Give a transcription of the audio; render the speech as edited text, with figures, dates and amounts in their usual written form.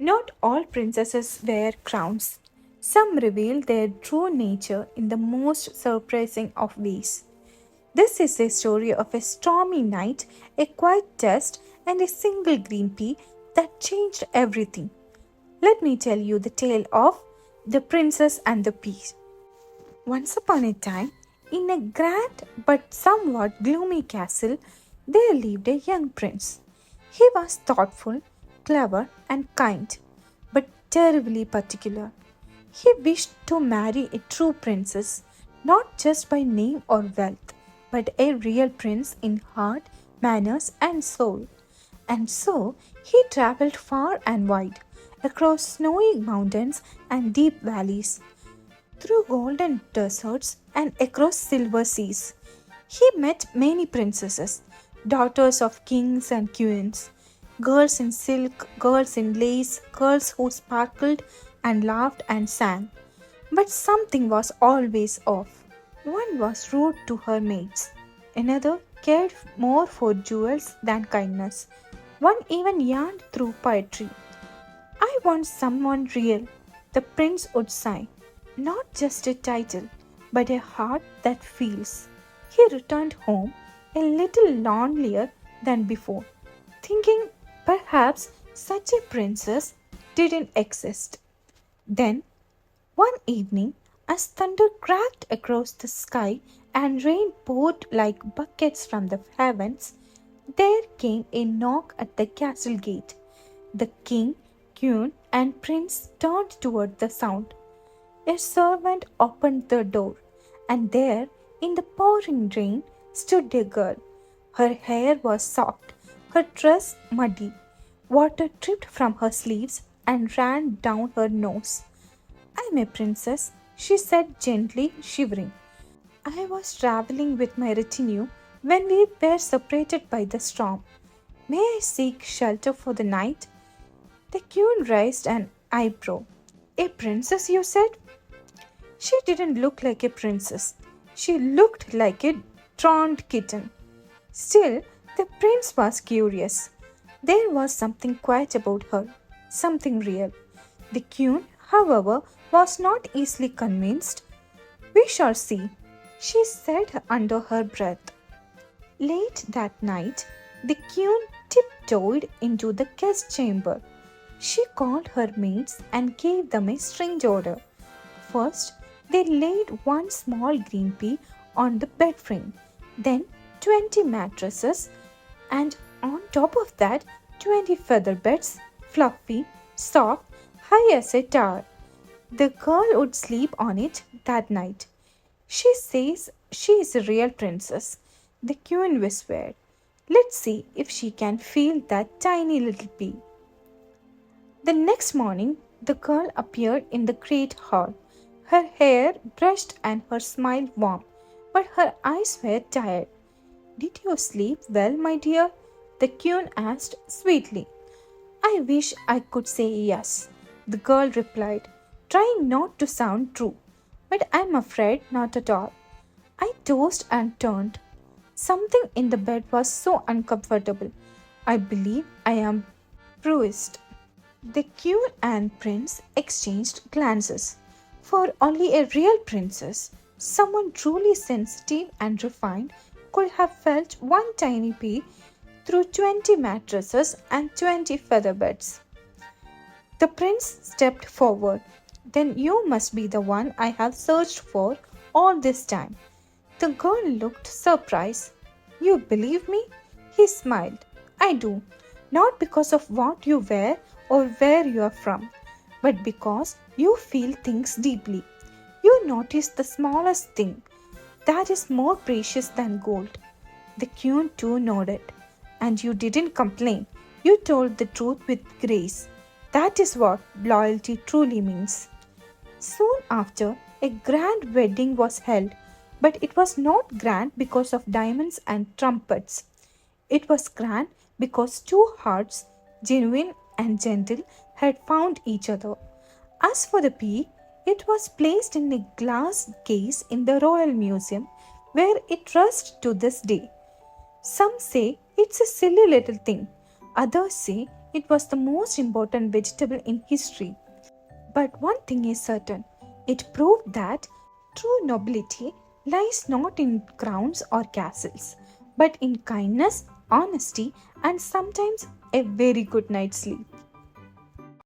Not all princesses wear crowns. Some reveal their true nature in the most surprising of ways. This is a story of a stormy night, a quiet test, and a single green pea that changed everything. Let me tell you the tale of the princess and the pea. Once upon a time, in a grand but somewhat gloomy castle, there lived a young prince. He was thoughtful, clever, and kind, but terribly particular. He wished to marry a true princess, not just by name or wealth, but a real prince in heart, manners, and soul. And so he traveled far and wide, across snowy mountains and deep valleys, through golden deserts and across silver seas. He met many princesses, daughters of kings and queens, girls in silk, girls in lace, girls who sparkled and laughed and sang. But something was always off. One was rude to her mates, another cared more for jewels than kindness. One even yearned through poetry. I want someone real, the prince would sigh. Not just a title, but a heart that feels. He returned home a little lonelier than before, thinking perhaps such a princess didn't exist. Then, one evening, as thunder cracked across the sky and rain poured like buckets from the heavens, there came a knock at the castle gate. The king, queen, and prince turned toward the sound. A servant opened the door, and there, in the pouring rain, stood a girl. Her hair was soft, her dress muddy. Water dripped from her sleeves and ran down her nose. I'm a princess, she said gently, shivering. I was traveling with my retinue when we were separated by the storm. May I seek shelter for the night? The queen raised an eyebrow. A princess, you said? She didn't look like a princess. She looked like a drowned kitten. Still, the prince was curious. There was something quiet about her, something real. The queen, however, was not easily convinced. We shall see, she said under her breath. Late that night, the queen tiptoed into the guest chamber. She called her maids and gave them a strange order. First, they laid one small green pea on the bed frame, then 20 mattresses, and on top of that, 20 feather beds, fluffy, soft, high as a tower. The girl would sleep on it that night. She says she is a real princess, the queen whispered. Let's see if she can feel that tiny little pea. The next morning, the girl appeared in the great hall, her hair brushed and her smile warm, but her eyes were tired. Did you sleep well, my dear? The queen asked sweetly. I wish I could say yes, the girl replied, trying not to sound true. But I'm afraid not at all. I tossed and turned. Something in the bed was so uncomfortable. I believe I am bruised. The queen and prince exchanged glances. For only a real princess, someone truly sensitive and refined, could have felt one tiny pea through 20 mattresses and 20 feather beds. The prince stepped forward. Then you must be the one I have searched for all this time. The girl looked surprised. You believe me? He smiled. I do. Not because of what you wear or where you are from, but because you feel things deeply. You notice the smallest thing that is more precious than gold. The queen too nodded. And you didn't complain. You told the truth with grace. That is what loyalty truly means. Soon after, a grand wedding was held, but it was not grand because of diamonds and trumpets. It was grand because two hearts, genuine and gentle, had found each other. As for the pea, it was placed in a glass case in the Royal Museum where it rests to this day. Some say it's a silly little thing. Others say It was the most important vegetable in history. But one thing is certain, it proved that true nobility lies not in crowns or castles, but in kindness, honesty, and sometimes a very good night's sleep.